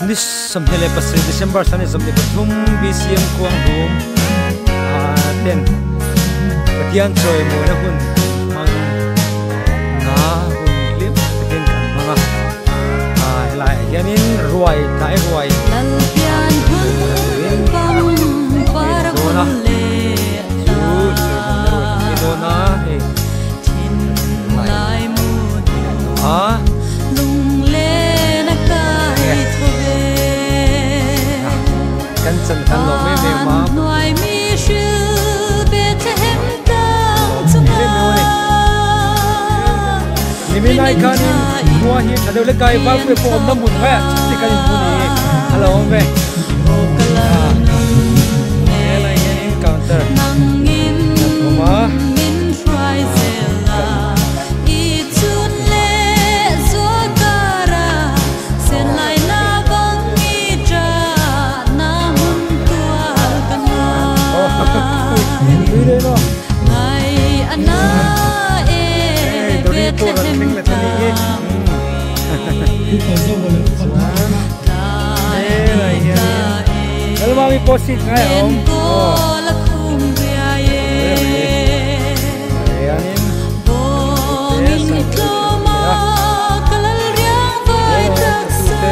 This samhele pasri December sani samne pathum BCM kuang room ten patian choi mo na hun mang na hun clip ten kan manga lai yanin ruai tai ruai lal pian hun pam par le dona he tin lai mu lung le na kai thobe kan chan kan lo me ma noi mi shu be them tang chuma ni mi nai kanin kwa hi thadeu le kai ba pe pom na mun ha chi kan bu ni hello ve lai yanin counter nangin ma min fry zela itun le zokara sen lai na bangi ja na hun tual kana Ui no ngai ana e Doripo running le tani ye Hello mi posit ngai om la khum bia ye yanin bo min toma kalal riang vai tak sa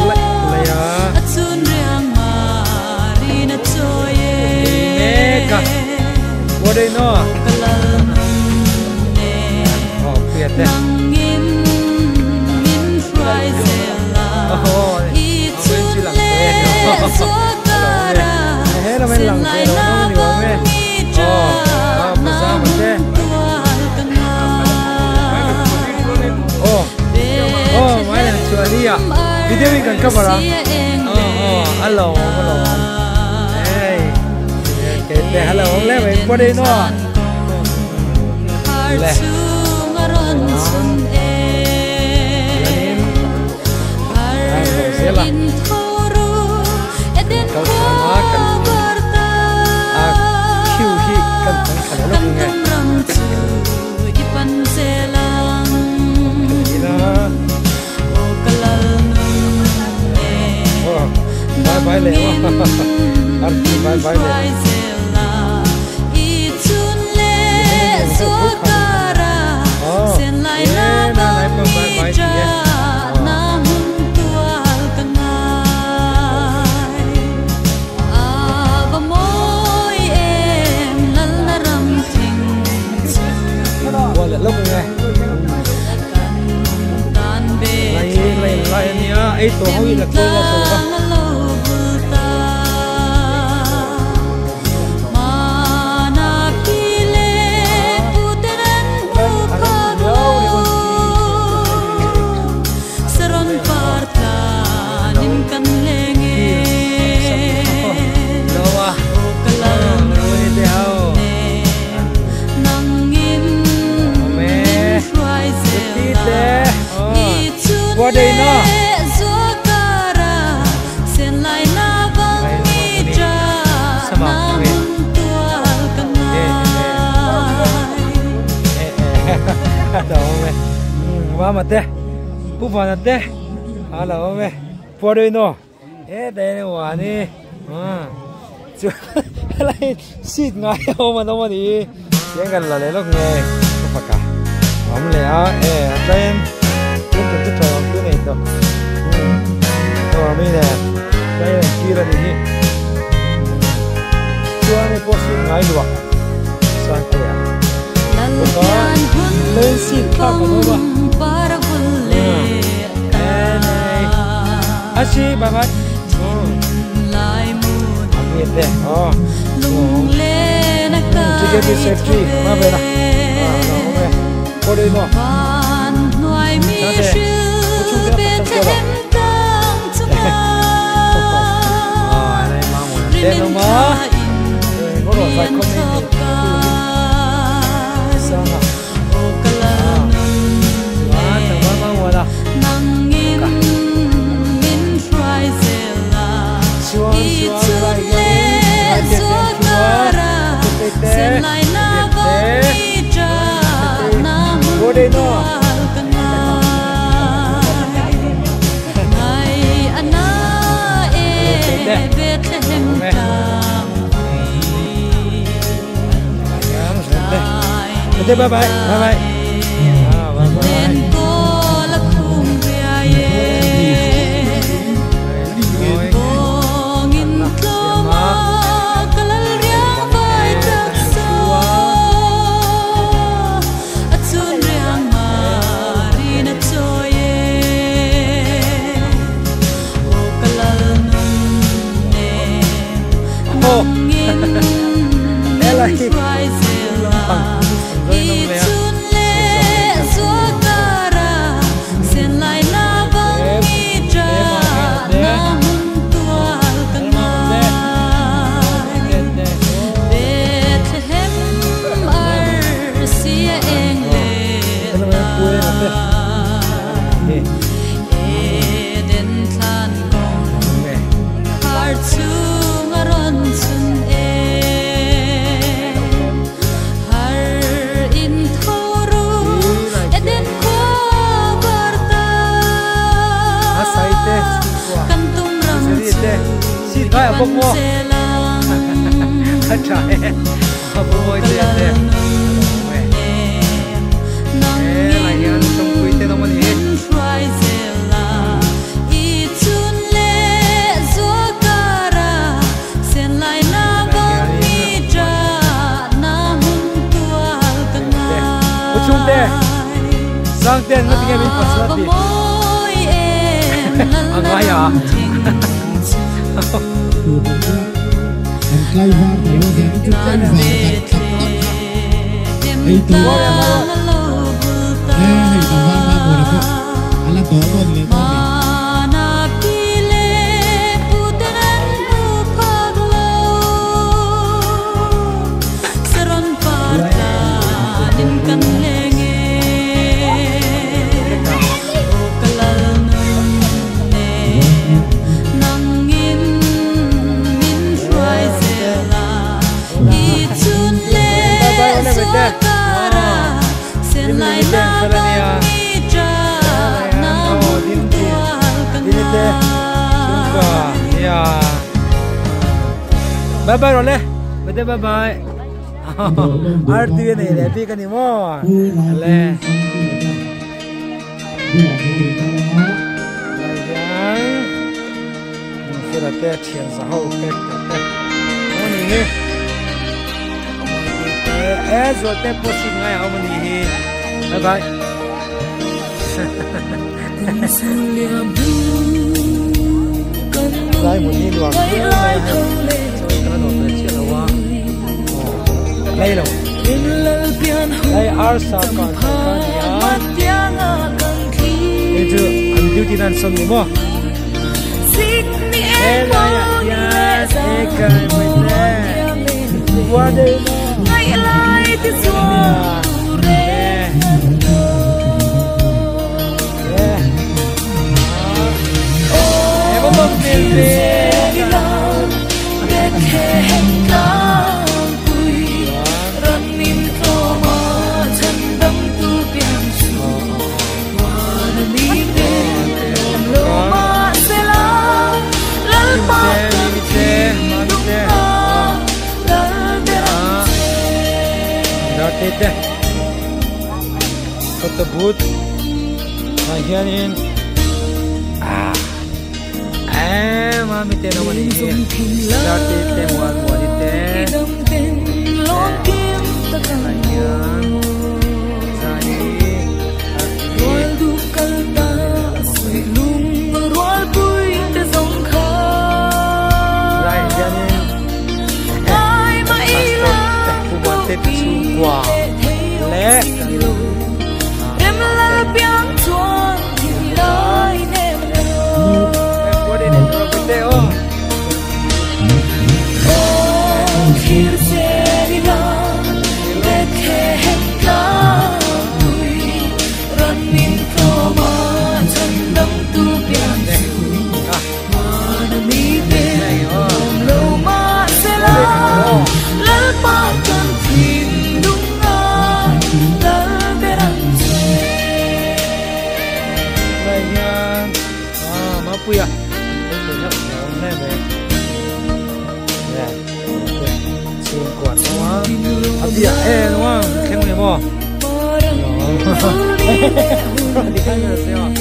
laya atun riang mari na choye meka wode no kalal ne piate nangin min fry zela itun le zokara Hello men lang lai pero na no ni wa me bangi ja pa sa mo te tual kana mai lang chuaria video ni kan cover hello hey ke hello le me wode no le bye le arti bye bye le itun le zokara sen lai na bangi ja na hun tual kanai ava moi em lal na ram thing wala lo nghe tan be lai nia ai to hoi la ko la so ba Wade no zokara sen lai na bangi ja na hun tual kanai hello me wa mate pu pa na te hello me wade no de ne wa ni chu lai sit ngai ho ma no ma ni yang kan la le lo nge pa ka am le a then cũng được cái trò cái này đâu, bây giờ đây là kia là gì, chúa này có sự ngại được, sao thế à? Có lên xin khác của nó mà, này, asi bà mắt, làm gì thế? Chỉ cái bị safety mà về nào, nó về, có đây nó. mi shu be them tang chuma này mà muốn tên nó mà có đồ phải không nên sao nào thằng má mua đâu nangin min fry zela itun le zokara sen lai na bangi ja na hun tual kanai bye bye bye bye lên cô là khung về cô nghìn lô mà cả lần riêng vai thật sâu at sun riêng mà đi na trôi ô cả lần nè nằm nghìn nghìn phai zela itun le zokara sen lai na bang itra na huntual kangai Bethlehem ar sia engle Eden tlan gong har chung aron chun xin thôi ở bông mua thật trời ở bông mua thế thế này nhá trong quý tên ông ấy chung thế sang tên nó tiếng mình phát xuất đi anh nói à Cây hoa nở đến chút cây vàng thật ấy tôi hay tàu hoa ba mùa được không anh là tổ luôn lên thôi bye bye rồi bye bye bye arti này để đi cái gì mà le cái là tết tiền xã hội tết ông này rồi tết bớt xin ngay ông này bye bye lại một đi luộc đây rồi đây arsa còn đây chưa anh tiêu tin anh xong đúng không đây là ya cái mình đây qua đây ngày lại thì không tiền về để hẹn ta vui rắn nín to mà chân đâm tu biển sầu hoa đi về lối mà sẽ là lối mà cần đúng mà lối tết có tập bút mà hiện in mà mình tên nó mà đi ra tên mua đi tên lại nhớ ra đi rồi du cần ta suy lung rồi vui để dòng khơi lại ra đi ai mà ý là phụ quan tết chung quả lẽ em là biếng chuông thì đôi em qua đây này rồi bên đây oh khi sẽ đi đâu để hẹn ta vui rắn nín to mà chân đâm tu biển mà đừng đi về lâu mà sẽ là lỡ bao cơn thìm đúng ngờ lỡ bé đằng vậy nha mà vui à quạt nó áp địa đúng không? Khen người mò đi khai nữa xem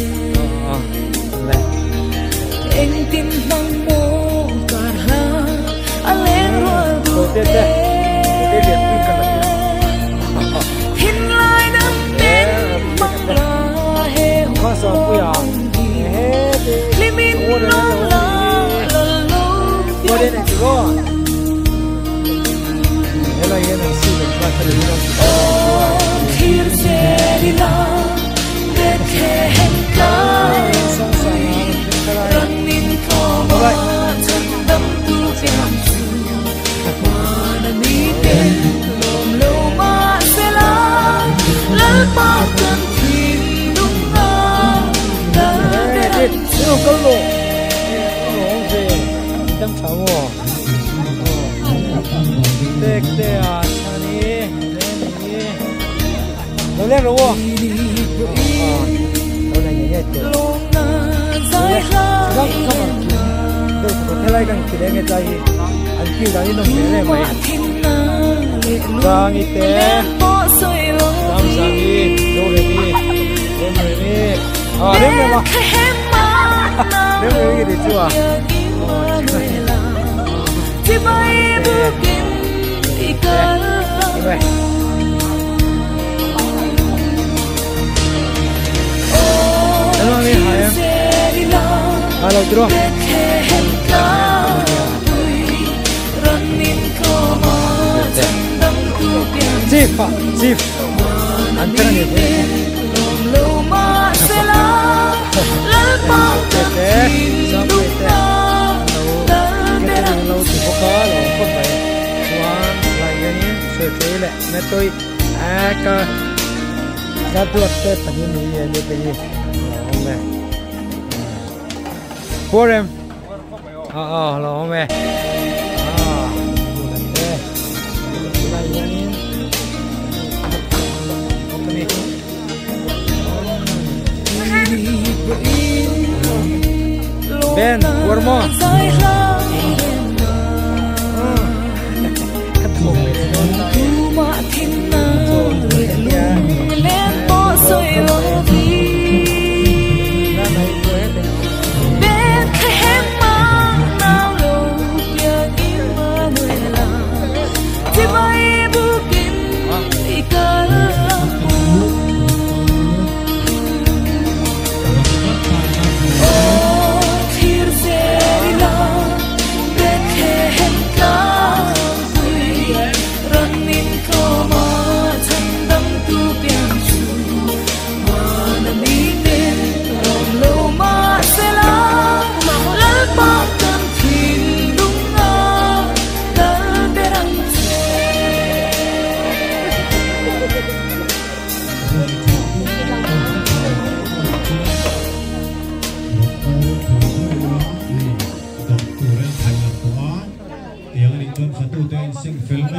này anh tin mong mô cả ha anh lên rồi đầu tiên đây liệt tin cả là hin lại năm đến mong là hè có sao bây giờ hết limin nó là lâu qua đây này chú thế là cái này xịn là phải đi đâu thiên sẽ đi nào để khen ca running for chân tâm tu chẳng mana mi bên lom lâu mà sẽ là lỡ bao cơn thuyền đúng không đã để đâu có lộ về tâm cháu tê à chani lên lên rồi đâu này nhẹ nhẹ thế này càng kỹ nghe tay anh kêu đang đi nông nghiệp này mày đang đi té đang sang đi đâu đây đi đêm rồi đi đêm rồi mà đêm rồi cái gì chưa vậy hello mi hai em hello bro Chief antara ni lâu mà sẽ là lỡ bao cơn thuyền đúng lâu thì có rồi không phải xoan lại cáiนี้ช่วยช่วยแหละแม่ตุ้ยก็จะตรวจเต็มที่นี่เลยไปนี่แม่พวกเอ็มรอแม่Ben, warmo. Film